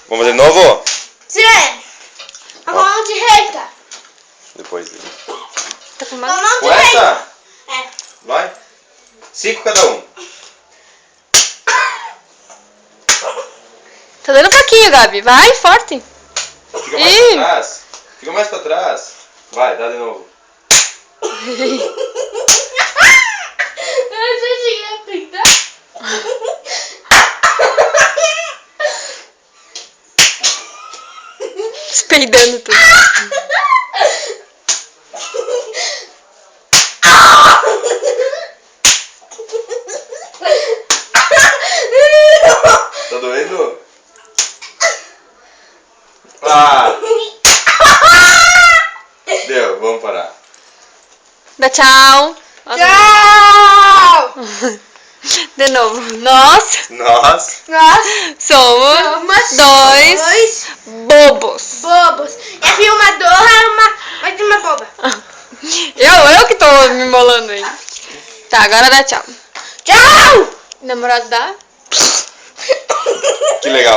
Vamos fazer de novo? Sim. A mão direita. Depois. Tá com Com a mais? mão Com direita. essa? É. Vai. 5 cada um. Tá dando um pouquinho, Gabi. Vai, forte. Fica mais Ih. pra trás. Fica mais pra trás. Vai, dá de novo. Eu já cheguei a pintar. Espeidando tudo. Tá doendo? Ah! Deu, vamos parar. Dá tchau. Tchau. De novo. Nós Nós. somos dois bobos. Bobos. E a filmadora é mais uma boba. Eu que tô me embolando aí. Tá, agora dá tchau. Tchau. Namorado dá? Que legal.